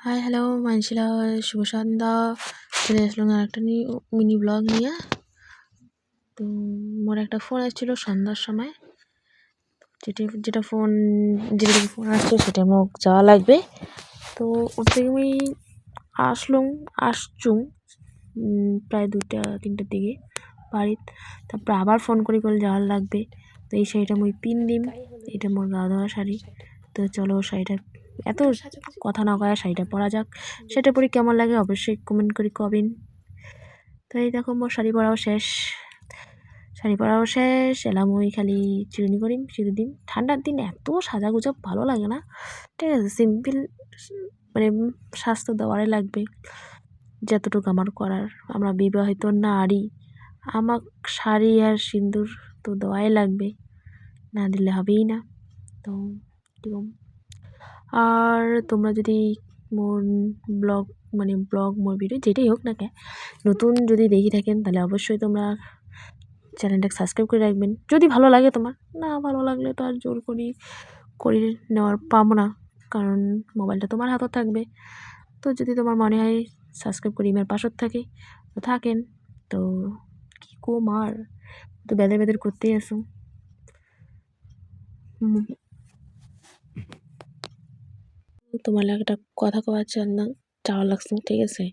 Hi hello মানসিলা, শুভ সন্ধ্যা। চলে আসলাম একটা mini blog নিয়ে। তো মোর একটা ফোন আসছিল সন্ধ্যার সময়, যেটা ফোন আসছে সেটা মোক যাওয়া লাগবে। তো ওর থেকে আমি আসছুম প্রায় 2টা-3টার দিকে বাড়িত। তারপর আবার ফোন করে যাওয়ার লাগবে। তো এই শাড়িটা মুই পিন দিম, এটা মোর গা ধোয়া শাড়ি। তো চলো শাড়িটা এত কথা না কয়া শাড়িটা পরা যাক। সেটা পরে কেমন লাগে অবশ্যই কমেন্ট করে কবেন। তো এই দেখো মোর শাড়ি পরাও শেষ এলাম। ওই খালি চিরুনি করিম সিঁদুর দিন। ঠান্ডার দিন এত সাজাগুজা ভালো লাগে না, ঠিক আছে। সিম্পল মানে স্বাস্থ্য দেওয়ারই লাগবে যতটুকু আমার করার। আমরা বিবাহিত নারী, আমার শাড়ি আর সিঁদুর তো দেওয়াই লাগবে, না দিলে হবেই না। তো এরকম। আর তোমরা যদি মোর ব্লগ মোর ভিডিও যেটাই হোক না কেন নতুন যদি দেখি থাকেন, তাহলে অবশ্যই তোমরা চ্যানেলটাকে সাবস্ক্রাইব করে রাখবেন। যদি ভালো লাগে তোমার, না ভালো লাগলে তো আর জোর করে নেওয়ার পাবো না, কারণ মোবাইলটা তোমার হাতত থাকবে। তো যদি তোমার মনে হয় সাবস্ক্রাইব করি আমার পাশত থাকেন। তো কী কম আর তো বেদের করতেই আসুন। তোমার একটা কথা কওয়ার চাওয়া লাগছে, ঠিক আছে।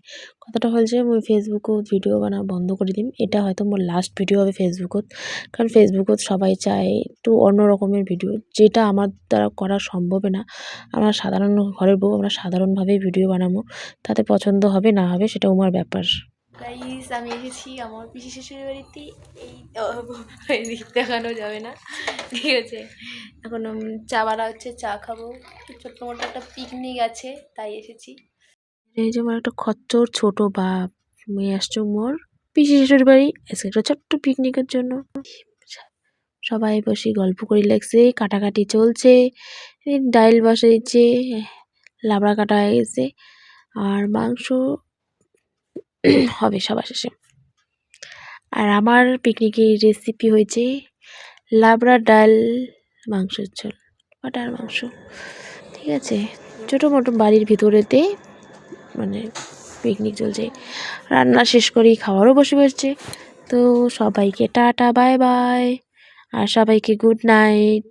কথাটা হল যে মুই ফেসবুকত ভিডিও বানা বন্ধ করে দিম। এটা হয়তো মোর লাস্ট ভিডিও হবে ফেসবুকত, কারণ ফেসবুকত সবাই চায় একটু অন্য রকমের ভিডিও, যেটা আমার দ্বারা করা সম্ভব না। আমরা সাধারণ ঘরের বউ, আমরা সাধারণভাবেই ভিডিও বানাবো। তাতে পছন্দ হবে না হবে সেটা আমার ব্যাপার। গাইস, আমি এসেছি আমার পিসি শ্বশুরের বাড়িতে। এই দেখানো যাবে না, ঠিক আছে। এখন চা বানা হচ্ছে, চা খাবো। ছোট্ট মোটো একটা পিকনিক আছে, তাই এসেছি। এই যে আমার একটা খচ্চর ছোট বাপ মেয়ে আসছো মোর পিসি শ্বশুর বাড়ি আজকে একটা ছোট্ট পিকনিকের জন্য। সবাই বসে গল্প করে লাগছে, কাটাকাটি চলছে, ডাইল বসাইছে, লাবড়া কাটা হয়ে গেছে, আর মাংস হবে সবার শেষে। আর আমার পিকনিকের রেসিপি হয়েছে লাবড়া ডাল, মাংসের ঝোল, কাটার মাংস, ঠিক আছে। ছোটো মোটো বাড়ির ভিতরেতে মানে পিকনিক চলছে। রান্না শেষ করেই খাওয়ারও বসছে। তো সবাইকে টাটা বাই বাই, আর সবাইকে গুড নাইট।